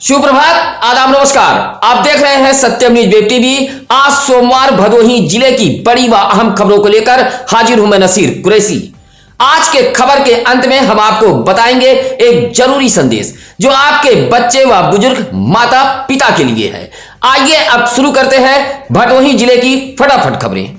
सुप्रभात, आदाब, नमस्कार। आप देख रहे हैं सत्यम न्यूज वेब टीवी। आज सोमवार भदोही जिले की बड़ी व अहम खबरों को लेकर हाजिर हूं मैं नसीर कुरैशी। आज के खबर के अंत में हम आपको बताएंगे एक जरूरी संदेश जो आपके बच्चे व बुजुर्ग माता पिता के लिए है। आइए अब शुरू करते हैं भदोही जिले की फटाफट खबरें।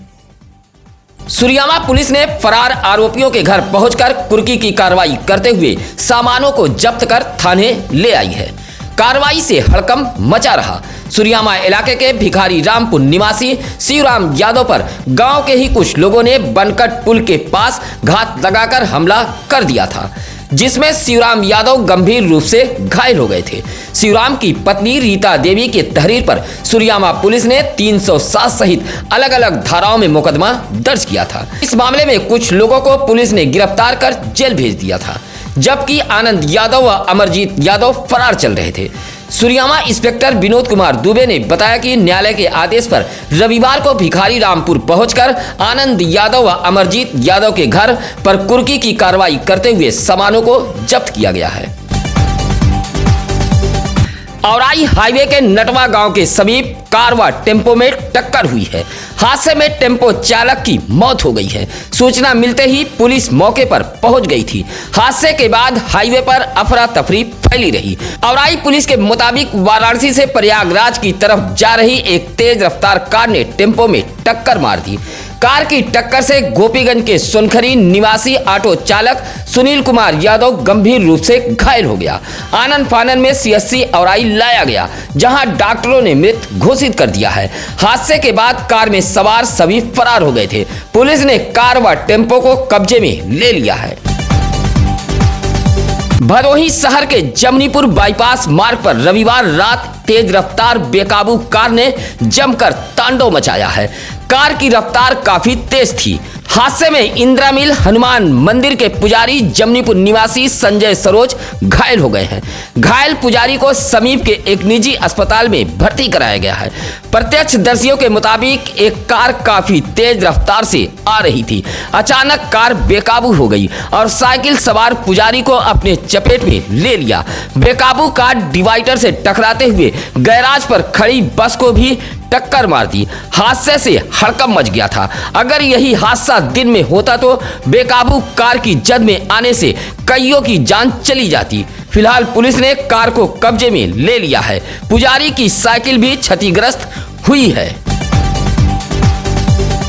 सुरियामा पुलिस ने फरार आरोपियों के घर पहुंचकर कुर्की की कार्रवाई करते हुए सामानों को जब्त कर थाने ले आई है। कार्रवाई से हड़कंप मचा रहा। सुरियामा इलाके के भिखारी रामपुर निवासी शिवराम यादव पर गांव के ही कुछ लोगों ने बनकट पुल के पास घात लगाकर हमला कर दिया था, जिसमें शिवराम यादव गंभीर रूप से घायल हो गए थे। शिवराम की पत्नी रीता देवी के तहरीर पर सुरियामा पुलिस ने 307 सहित अलग अलग धाराओं में मुकदमा दर्ज किया था। इस मामले में कुछ लोगों को पुलिस ने गिरफ्तार कर जेल भेज दिया था, जबकि आनंद यादव व अमरजीत यादव फरार चल रहे थे। सुरियामा इंस्पेक्टर विनोद कुमार दुबे ने बताया कि न्यायालय के आदेश पर रविवार को भिखारी रामपुर पहुंचकर आनंद यादव व अमरजीत यादव के घर पर कुर्की की कार्रवाई करते हुए सामानों को जब्त किया गया है। औराई हाईवे के नटवा गांव के समीप कार व टेम्पो में टक्कर हुई है। हादसे में टेम्पो चालक की मौत हो गई है। सूचना मिलते ही पुलिस मौके पर पहुंच गई थी। हादसे के बाद हाईवे पर अफरा तफरी फैली रही। औराई पुलिस के मुताबिक वाराणसी से प्रयागराज की तरफ जा रही एक तेज रफ्तार कार ने टेम्पो में टक्कर मार दी। कार की टक्कर से गोपीगंज के सोनखरी निवासी ऑटो चालक सुनील कुमार यादव गंभीर रूप से घायल हो गया। आनंद फानन में सीएससी औराई लाया गया, जहां डॉक्टरों ने मृत घोषित कर दिया है। हादसे के बाद कार में सवार सभी फरार हो गए थे। पुलिस ने कार व टेम्पो को कब्जे में ले लिया है। भदोही शहर के जमनीपुर बाईपास मार्ग पर रविवार रात तेज रफ्तार बेकाबू कार ने जमकर तांडव मचाया है। कार की रफ्तार काफी तेज थी। हादसे में इंदिरा मिल हनुमान मंदिर के पुजारी जमनीपुर निवासी संजय सरोज घायल हो गए हैं। घायल पुजारी को समीप के एक निजी अस्पताल में भर्ती कराया गया है। प्रत्यक्षदर्शियों के मुताबिक एक कार काफी तेज रफ्तार से आ रही थी। अचानक कार बेकाबू हो गई और साइकिल सवार पुजारी को अपने चपेट में ले लिया। बेकाबू कार डिवाइडर से टकराते हुए गैराज पर खड़ी बस को भी टक्कर मार दी। हादसे से हड़कंप मच गया था। अगर यही हादसा दिन में होता तो बेकाबू कार की जद में आने से कईयों की जान चली जाती। फिलहाल पुलिस ने कार को कब्जे में ले लिया है। पुजारी की साइकिल भी क्षतिग्रस्त हुई है।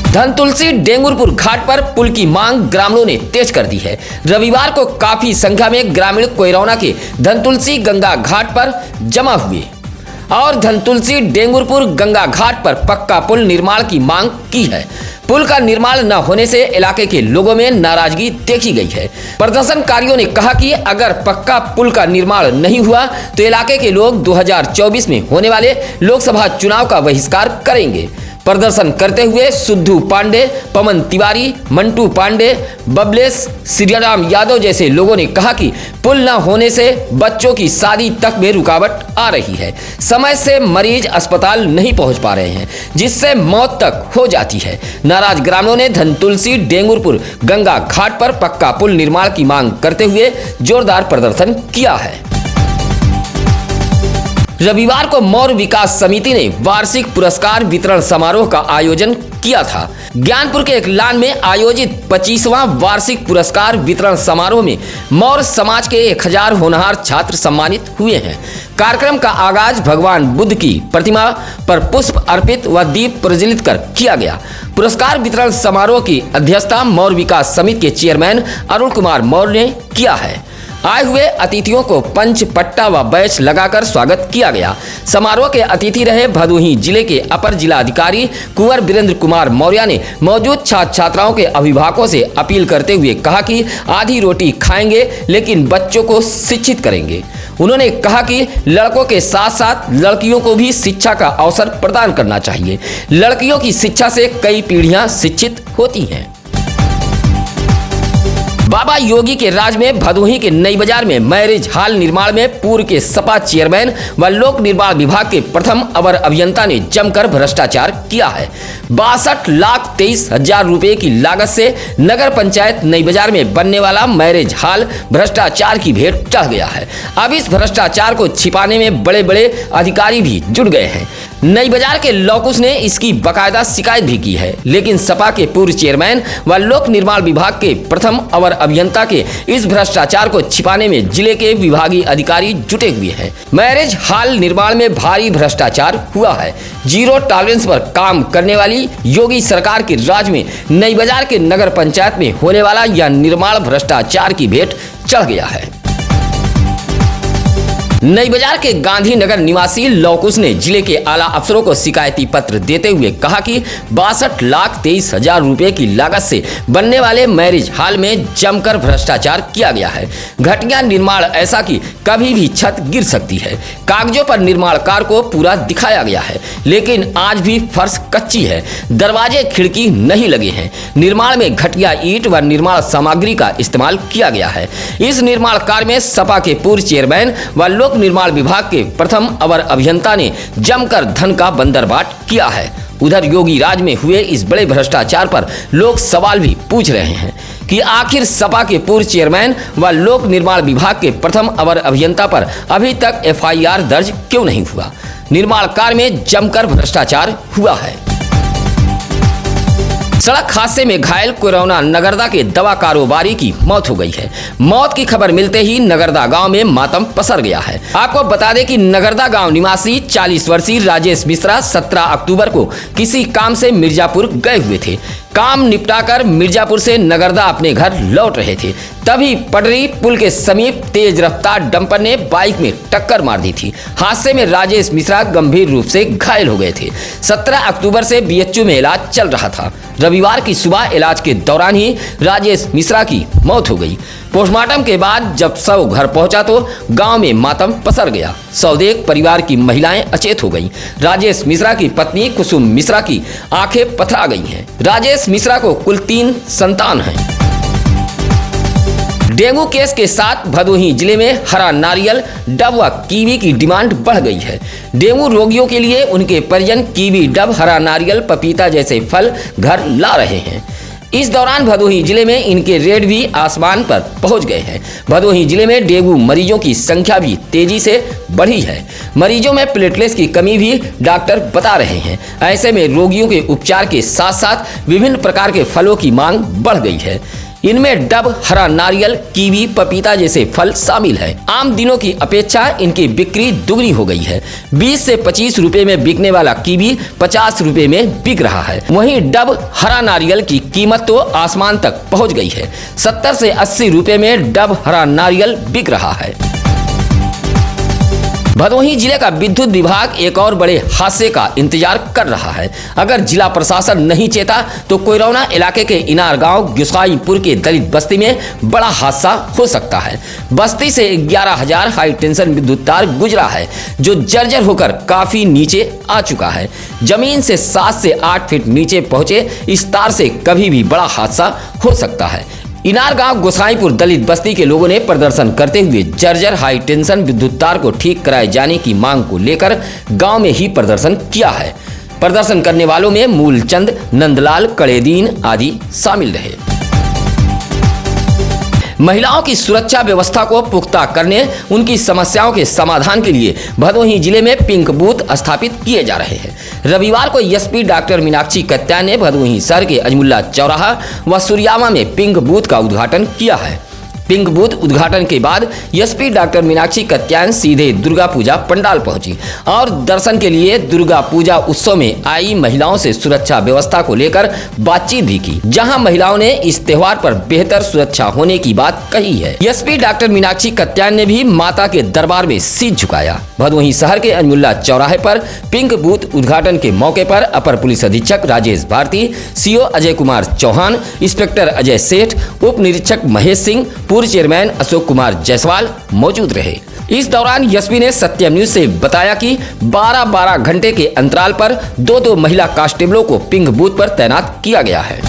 धनतुलसी डेंगुरपुर घाट पर पुल की मांग ग्रामीणों ने तेज कर दी है। रविवार को काफी संख्या में ग्रामीण कोयरौना के धनतुलसी गंगा घाट पर जमा हुए और धनतुलसी डेंगुरपुर गंगा घाट पर पक्का पुल निर्माण की मांग की है। पुल का निर्माण न होने से इलाके के लोगों में नाराजगी देखी गई है। प्रदर्शनकारियों ने कहा कि अगर पक्का पुल का निर्माण नहीं हुआ तो इलाके के लोग 2024 में होने वाले लोकसभा चुनाव का बहिष्कार करेंगे। प्रदर्शन करते हुए सुद्धू पांडे, पवन तिवारी, मंटू पांडे, बबलेश, श्रीराम यादव जैसे लोगों ने कहा कि पुल न होने से बच्चों की शादी तक में रुकावट आ रही है। समय से मरीज अस्पताल नहीं पहुंच पा रहे हैं, जिससे मौत तक हो जाती है। नाराज ग्रामीणों ने धनतुलसी डेंगुरपुर गंगा घाट पर पक्का पुल निर्माण की मांग करते हुए जोरदार प्रदर्शन किया है। रविवार को मौर्य विकास समिति ने वार्षिक पुरस्कार वितरण समारोह का आयोजन किया था। ज्ञानपुर के एक लान में आयोजित 25वां वार्षिक पुरस्कार वितरण समारोह में मौर्य समाज के 1000 होनहार छात्र सम्मानित हुए हैं। कार्यक्रम का आगाज भगवान बुद्ध की प्रतिमा पर पुष्प अर्पित व दीप प्रज्वलित कर किया गया। पुरस्कार वितरण समारोह की अध्यक्षता मौर्य विकास समिति के चेयरमैन अरुण कुमार मौर्य ने किया है। आए हुए अतिथियों को पंच पट्टा व बैच लगाकर स्वागत किया गया। समारोह के अतिथि रहे भदोही जिले के अपर जिलाधिकारी कुंवर वीरेंद्र कुमार मौर्य ने मौजूद छात्र छात्राओं के अभिभावकों से अपील करते हुए कहा कि आधी रोटी खाएंगे लेकिन बच्चों को शिक्षित करेंगे। उन्होंने कहा कि लड़कों के साथ साथ लड़कियों को भी शिक्षा का अवसर प्रदान करना चाहिए। लड़कियों की शिक्षा से कई पीढ़ियां शिक्षित होती हैं। बाबा योगी के राज में भदोही के नई बाजार में मैरिज हॉल निर्माण में पूर्व के सपा चेयरमैन व लोक निर्माण विभाग के प्रथम अवर अभियंता ने जमकर भ्रष्टाचार किया है। 62,23,000 रुपए की लागत से नगर पंचायत नई बाजार में बनने वाला मैरिज हॉल भ्रष्टाचार की भेंट चढ़ गया है। अब इस भ्रष्टाचार को छिपाने में बड़े बड़े अधिकारी भी जुट गए हैं। नई बाजार के लॉकुस ने इसकी बकायदा शिकायत भी की है, लेकिन सपा के पूर्व चेयरमैन व लोक निर्माण विभाग के प्रथम अवर अभियंता के इस भ्रष्टाचार को छिपाने में जिले के विभागीय अधिकारी जुटे हुए हैं। मैरिज हॉल निर्माण में भारी भ्रष्टाचार हुआ है। जीरो टॉलरेंस पर काम करने वाली योगी सरकार के राज में नई बाजार के नगर पंचायत में होने वाला यह निर्माण भ्रष्टाचार की भेंट चढ़ गया है। नई बाजार के गांधीनगर निवासी लौकुस ने जिले के आला अफसरों को शिकायती पत्र देते हुए कहा कि 62,23,000 रुपए की लागत से बनने वाले मैरिज हॉल में जमकर भ्रष्टाचार किया गया है। घटिया निर्माण ऐसा कि कभी भी छत गिर सकती है। कागजों पर निर्माणकार को पूरा दिखाया गया है, लेकिन आज भी फर्श कच्ची है, दरवाजे खिड़की नहीं लगे हैं। निर्माण में घटिया ईंट व निर्माण सामग्री का इस्तेमाल किया गया है। इस निर्माण कार्य में सपा के पूर्व चेयरमैन व लोक निर्माण विभाग के प्रथम अवर अभियंता ने जमकर धन का बंदरबाट किया है। उधर योगी राज में हुए इस बड़े भ्रष्टाचार पर लोग सवाल भी पूछ रहे हैं कि आखिर सपा के पूर्व चेयरमैन व लोक निर्माण विभाग के प्रथम अवर अभियंता पर अभी तक FIR दर्ज क्यों नहीं हुआ। निर्माण कार्य में जमकर भ्रष्टाचार हुआ है। सड़क हादसे में घायल कोरोना नगरदा के दवा कारोबारी की मौत हो गई है। मौत की खबर मिलते ही नगरदा गांव में मातम पसर गया है। आपको बता दें कि नगरदा गांव निवासी 40 वर्षीय राजेश मिश्रा 17 अक्टूबर को किसी काम से मिर्जापुर गए हुए थे। काम निपटाकर मिर्जापुर से नगरदा अपने घर लौट रहे थे, तभी पटरी पुल के समीप तेज रफ्तार डंपर ने बाइक में टक्कर मार दी थी। हादसे में राजेश मिश्रा गंभीर रूप से घायल हो गए थे। 17 अक्टूबर से BHU में इलाज चल रहा था। रविवार की सुबह इलाज के दौरान ही राजेश मिश्रा की मौत हो गई। पोस्टमार्टम के बाद जब शव घर पहुंचा तो गांव में मातम पसर गया। शव देख परिवार की महिलाएं अचेत हो गईं। राजेश मिश्रा की पत्नी कुसुम मिश्रा की आंखें पथरा गई हैं। राजेश मिश्रा को कुल 3 संतान हैं। डेंगू केस के साथ भदोही जिले में हरा नारियल, डब व कीवी की डिमांड बढ़ गई है। डेंगू रोगियों के लिए उनके परिजन कीवी, डब, हरा नारियल, पपीता जैसे फल घर ला रहे हैं। इस दौरान भदोही जिले में इनके रेट भी आसमान पर पहुंच गए हैं। भदोही जिले में डेंगू मरीजों की संख्या भी तेजी से बढ़ी है। मरीजों में प्लेटलेट्स की कमी भी डॉक्टर बता रहे हैं। ऐसे में रोगियों के उपचार के साथ साथ विभिन्न प्रकार के फलों की मांग बढ़ गई है। इनमें डब, हरा नारियल, कीवी, पपीता जैसे फल शामिल है। आम दिनों की अपेक्षा इनकी बिक्री दुगनी हो गई है। 20 से 25 रुपए में बिकने वाला कीवी 50 रुपए में बिक रहा है। वहीं डब, हरा नारियल की कीमत तो आसमान तक पहुंच गई है। 70 से 80 रुपए में डब, हरा नारियल बिक रहा है। भदोही जिले का विद्युत विभाग एक और बड़े हादसे का इंतजार कर रहा है। अगर जिला प्रशासन नहीं चेता तो कोयरौना इलाके के इनार गांव गुसाईपुर के दलित बस्ती में बड़ा हादसा हो सकता है। बस्ती से 11,000 हाई टेंशन विद्युत तार गुजरा है, जो जर्जर होकर काफी नीचे आ चुका है। जमीन से 7 से 8 फीट नीचे पहुंचे इस तार से कभी भी बड़ा हादसा हो सकता है। इनार गांव गोसाईपुर दलित बस्ती के लोगों ने प्रदर्शन करते हुए जर्जर हाई टेंशन विद्युत तार को ठीक कराए जाने की मांग को लेकर गांव में ही प्रदर्शन किया है। प्रदर्शन करने वालों में मूलचंद, नंदलाल, कड़ेदीन आदि शामिल रहे। महिलाओं की सुरक्षा व्यवस्था को पुख्ता करने, उनकी समस्याओं के समाधान के लिए भदोही जिले में पिंक बूथ स्थापित किए जा रहे हैं। रविवार को एसपी डॉक्टर मीनाक्षी कत्यान ने भदोही शहर के अजमुल्ला चौराहा व सूर्यामा में पिंक बूथ का उद्घाटन किया है। पिंक बूथ उद्घाटन के बाद एसपी डॉक्टर मीनाक्षी कत्यान सीधे दुर्गा पूजा पंडाल पहुंची और दर्शन के लिए दुर्गा पूजा उत्सव में आई महिलाओं से सुरक्षा व्यवस्था को लेकर बातचीत भी की, जहां महिलाओं ने इस त्योहार पर बेहतर सुरक्षा होने की बात कही है। एसपी डॉक्टर मीनाक्षी कत्यान ने भी माता के दरबार में शीश झुकाया। भदोही शहर के अजमुल्ला चौराहे पर पिंक बूथ उद्घाटन के मौके पर अपर पुलिस अधीक्षक राजेश भारती, सीओ अजय कुमार चौहान, इंस्पेक्टर अजय सेठ, उप निरीक्षक महेश सिंह, पूर्व चेयरमैन अशोक कुमार जायसवाल मौजूद रहे। इस दौरान एसपी ने सत्यम न्यूज से बताया कि 12-12 घंटे के अंतराल पर 2-2 महिला कांस्टेबलों को पिंक बूथ पर तैनात किया गया है।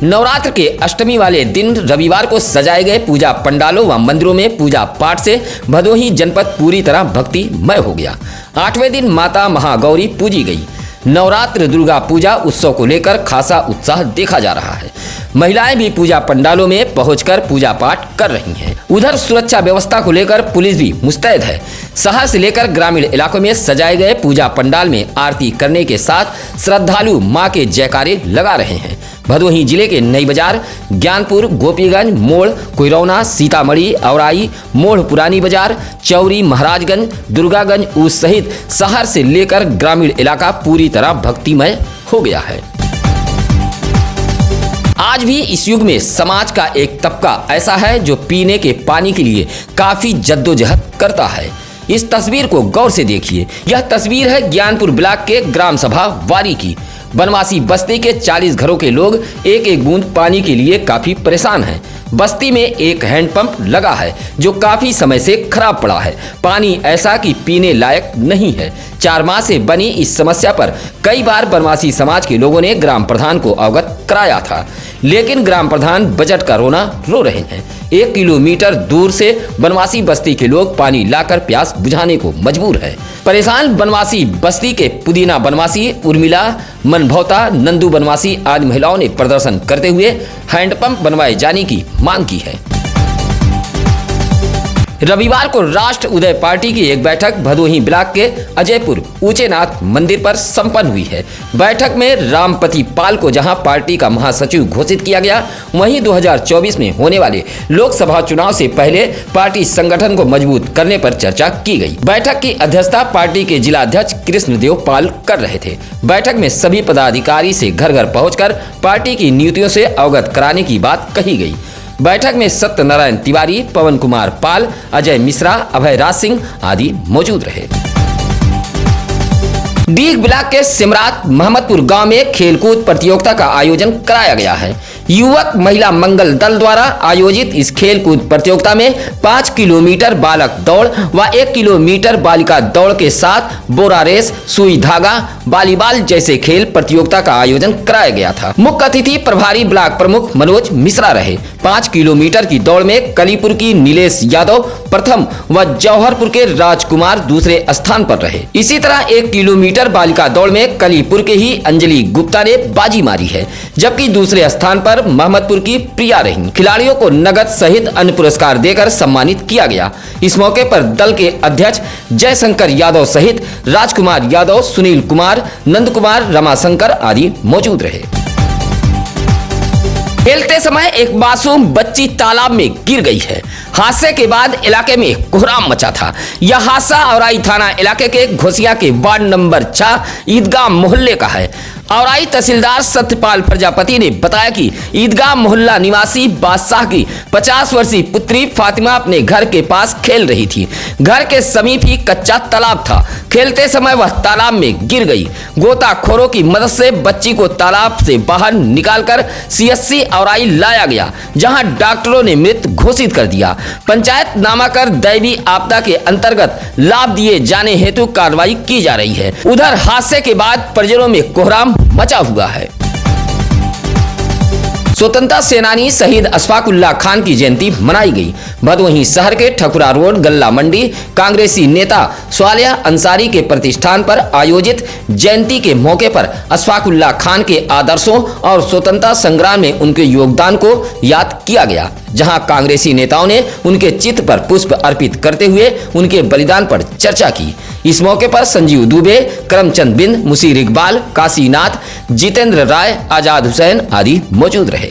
नवरात्र के अष्टमी वाले दिन रविवार को सजाए गए पूजा पंडालों व मंदिरों में पूजा पाठ से भदोही जनपद पूरी तरह भक्तिमय हो गया। 8वें दिन माता महागौरी पूजी गई। नवरात्र दुर्गा पूजा उत्सव को लेकर खासा उत्साह देखा जा रहा है। महिलाएं भी पूजा पंडालों में पहुंचकर पूजा पाठ कर रही हैं। उधर सुरक्षा व्यवस्था को लेकर पुलिस भी मुस्तैद है। शहर से लेकर ग्रामीण इलाकों में सजाए गए पूजा पंडाल में आरती करने के साथ श्रद्धालु मां के जयकारे लगा रहे हैं। भदोही जिले के नई बाजार, ज्ञानपुर, गोपीगंज मोड़, कुरौना, सीतामढ़ी, औराई मोड़, पुरानी बाजार, चौरी, महाराजगंज, दुर्गागंज ऊस सहित शहर से लेकर ग्रामीण इलाका पूरी तरह भक्तिमय हो गया है। आज भी इस युग में समाज का एक तबका ऐसा है जो पीने के पानी के लिए काफी जद्दोजहद करता है। इस तस्वीर को गौर से देखिए। यह तस्वीर है ज्ञानपुर ब्लॉक के ग्राम सभा वारी की। बनवासी बस्ती के 40 घरों के लोग एक एक बूंद पानी के लिए काफी परेशान हैं। बस्ती में एक हैंडपंप लगा है जो काफी समय से खराब पड़ा है। पानी ऐसा कि पीने लायक नहीं है। 4 माह से बनी इस समस्या पर कई बार बनवासी समाज के लोगों ने ग्राम प्रधान को अवगत कराया था, लेकिन ग्राम प्रधान बजट का रोना रो रहे हैं। 1 किलोमीटर दूर से बनवासी बस्ती के लोग पानी लाकर प्यास बुझाने को मजबूर है। परेशान बनवासी बस्ती के पुदीना बनवासी, उर्मिला मनभौता, नंदू बनवासी आदि महिलाओं ने प्रदर्शन करते हुए हैंडपंप बनवाए जाने की मांग की है। रविवार को राष्ट्र उदय पार्टी की एक बैठक भदोही ब्लॉक के अजयपुर ऊंचेनाथ मंदिर पर संपन्न हुई है। बैठक में रामपति पाल को जहां पार्टी का महासचिव घोषित किया गया, वहीं 2024 में होने वाले लोकसभा चुनाव से पहले पार्टी संगठन को मजबूत करने पर चर्चा की गई। बैठक की अध्यक्षता पार्टी के जिला अध्यक्ष कृष्णदेव पाल कर रहे थे। बैठक में सभी पदाधिकारी से घर घर पहुंचकर पार्टी की नीतियों से अवगत कराने की बात कही गई। बैठक में सत्यनारायण तिवारी, पवन कुमार पाल, अजय मिश्रा, अभय राज सिंह आदि मौजूद रहे। डीग ब्लॉक के सिमरात मोहम्मदपुर गांव में खेलकूद प्रतियोगिता का आयोजन कराया गया है। युवक महिला मंगल दल द्वारा आयोजित इस खेलकूद प्रतियोगिता में 5 किलोमीटर बालक दौड़ व 1 किलोमीटर बालिका दौड़ के साथ बोरा रेस, सुई धागा, वॉलीबॉल जैसे खेल प्रतियोगिता का आयोजन कराया गया था। मुख्य अतिथि प्रभारी ब्लॉक प्रमुख मनोज मिश्रा रहे। 5 किलोमीटर की दौड़ में कलीपुर की नीलेश यादव प्रथम व जौहरपुर के राजकुमार दूसरे स्थान पर रहे। इसी तरह 1 किलोमीटर बालिका दौड़ में कलीपुर के ही अंजलि गुप्ता ने बाजी मारी है, जबकि दूसरे स्थान पर मोहम्मदपुर की प्रिया रही। खिलाड़ियों को नगद सहित अन्य पुरस्कार देकर सम्मानित किया गया। इस मौके पर दल के अध्यक्ष जयशंकर यादव सहित राजकुमार यादव, सुनील कुमार, नंद कुमार, रमाशंकर आदि मौजूद रहे। खेलते समय एक मासूम बच्ची तालाब में गिर गई है। हादसे के बाद इलाके में कोहराम मचा था। यह हादसा औराई थाना इलाके के घोसिया के वार्ड नंबर 6 ईदगाह मोहल्ले का है। औराई तहसीलदार सत्यपाल प्रजापति ने बताया कि ईदगाह मोहल्ला निवासी बादशाह की 50 वर्षीय पुत्री फातिमा अपने घर के पास खेल रही थी। घर के समीप ही कच्चा तालाब था। खेलते समय वह तालाब में गिर गई। गोताखोरों की मदद से बच्ची को तालाब से बाहर निकालकर CSC औराई लाया गया, जहां डॉक्टरों ने मृत घोषित कर दिया। पंचायत नामा कर दैवी आपदा के अंतर्गत लाभ दिए जाने हेतु कार्रवाई की जा रही है। उधर हादसे के बाद परिजनों में कोहराम मचा हुआ है। स्वतंत्रता सेनानी शहीद अशफाकुल्लाह खान की जयंती मनाई गई। भदोही शहर के ठकुरा रोड गल्ला मंडी कांग्रेसी नेता स्वालिया अंसारी के प्रतिष्ठान पर आयोजित जयंती के मौके पर अशफाकुल्लाह खान के आदर्शों और स्वतंत्रता संग्राम में उनके योगदान को याद किया गया, जहां कांग्रेसी नेताओं ने उनके चित्र पर पुष्प अर्पित करते हुए उनके बलिदान पर चर्चा की। इस मौके पर संजीव दुबे, करमचंद बिंद, मुसीर इकबाल, काशीनाथ, जितेंद्र राय, आजाद हुसैन आदि मौजूद रहे।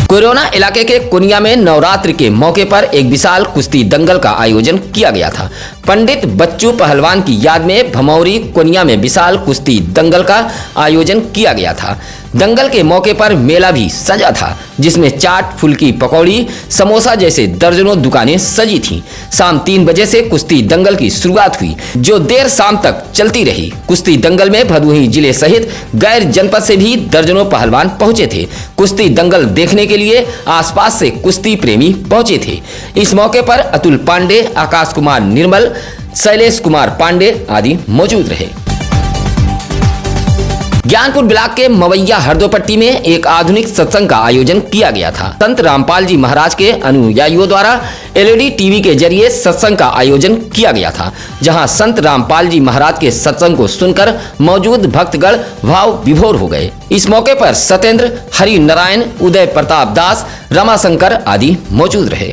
कोरोना इलाके के कुनिया में नवरात्रि के मौके पर एक विशाल कुश्ती दंगल का आयोजन किया गया था। पंडित बच्चू पहलवान की याद में भमौरी कुनिया में विशाल कुश्ती दंगल का आयोजन किया गया था। दंगल के मौके पर मेला भी सजा था, जिसमें चाट, फुल्की, पकौड़ी, समोसा जैसे दर्जनों दुकानें सजी थीं। शाम 3 बजे से कुश्ती दंगल की शुरुआत हुई, जो देर शाम तक चलती रही। कुश्ती दंगल में भदोही जिले सहित गैर जनपद से भी दर्जनों पहलवान पहुंचे थे। कुश्ती दंगल देखने के लिए आसपास से कुश्ती प्रेमी पहुंचे थे। इस मौके पर अतुल पांडे, आकाश कुमार निर्मल, शैलेश कुमार पांडे आदि मौजूद रहे। ज्ञानपुर ब्लॉक के मवैया हरदोपट्टी में एक आधुनिक सत्संग का आयोजन किया गया था। संत रामपाल जी महाराज के अनुयायियों द्वारा एलईडी टीवी के जरिए सत्संग का आयोजन किया गया था, जहां संत रामपाल जी महाराज के सत्संग को सुनकर मौजूद भक्तगण भाव विभोर हो गए। इस मौके पर सत्येंद्र, हरि नारायण, उदय प्रताप दास, रमाशंकर आदि मौजूद रहे।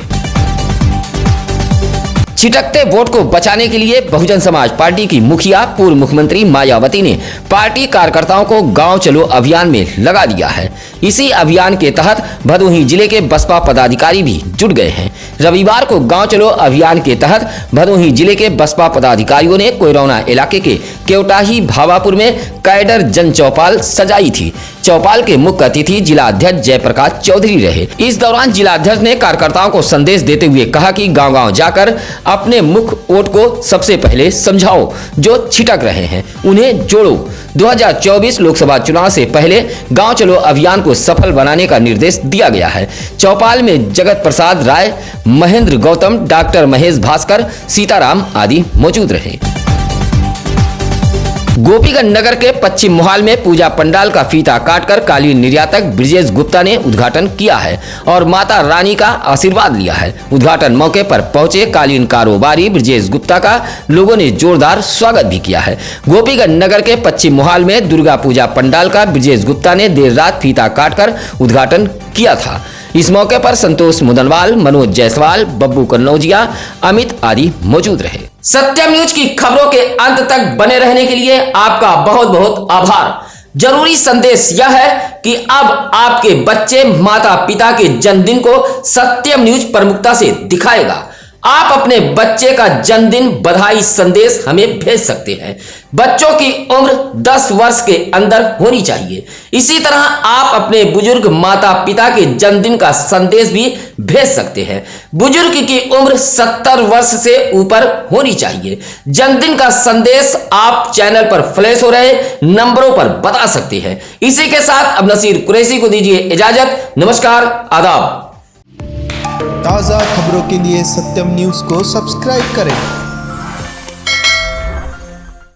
छिटकते वोट को बचाने के लिए बहुजन समाज पार्टी की मुखिया पूर्व मुख्यमंत्री मायावती ने पार्टी कार्यकर्ताओं को गांव चलो अभियान में लगा दिया है। इसी अभियान के तहत भदोही जिले के बसपा पदाधिकारी भी जुट गए हैं। रविवार को गांव चलो अभियान के तहत भदोही जिले के बसपा पदाधिकारियों ने कोयरौना इलाके के केवटाही भावापुर में कैडर जन चौपाल सजाई थी। चौपाल के मुख्य अतिथि जिला अध्यक्ष जयप्रकाश चौधरी रहे। इस दौरान जिला अध्यक्ष ने कार्यकर्ताओं को संदेश देते हुए कहा कि गांव-गांव जाकर अपने मुख्य वोट को सबसे पहले समझाओ, जो छिटक रहे हैं उन्हें जोड़ो। 2024 लोकसभा चुनाव से पहले गांव चलो अभियान को सफल बनाने का निर्देश दिया गया है। चौपाल में जगत प्रसाद राय, महेंद्र गौतम, डॉक्टर महेश भास्कर, सीताराम आदि मौजूद रहे। गोपीगंज नगर के पश्चिम मोहाल में पूजा पंडाल का फीता काटकर कालीन निर्यातक ब्रिजेश गुप्ता ने उद्घाटन किया है और माता रानी का आशीर्वाद लिया है। उद्घाटन मौके पर पहुंचे कालीन कारोबारी ब्रिजेश गुप्ता का लोगों ने जोरदार स्वागत भी किया है। गोपीगंज नगर के पश्चिम मोहाल में दुर्गा पूजा पंडाल का ब्रिजेश गुप्ता ने देर रात फीता काटकर उद्घाटन किया था। इस मौके पर संतोष मुदनवाल, मनोज जायसवाल, बब्बू कन्नौजिया, अमित आदि मौजूद रहे। सत्यम न्यूज की खबरों के अंत तक बने रहने के लिए आपका बहुत बहुत आभार। जरूरी संदेश यह है कि अब आपके बच्चे माता पिता के जन्मदिन को सत्यम न्यूज प्रमुखता से दिखाएगा। आप अपने बच्चे का जन्मदिन बधाई संदेश हमें भेज सकते हैं। बच्चों की उम्र 10 वर्ष के अंदर होनी चाहिए। इसी तरह आप अपने बुजुर्ग माता पिता के जन्मदिन का संदेश भी भेज सकते हैं। बुजुर्ग की उम्र 70 वर्ष से ऊपर होनी चाहिए। जन्मदिन का संदेश आप चैनल पर फ्लैश हो रहे नंबरों पर बता सकते हैं। इसी के साथ अब नसीर कुरैशी को दीजिए इजाजत। नमस्कार, आदाब। ताज़ा खबरों के लिए सत्यम न्यूज़ को सब्सक्राइब करें।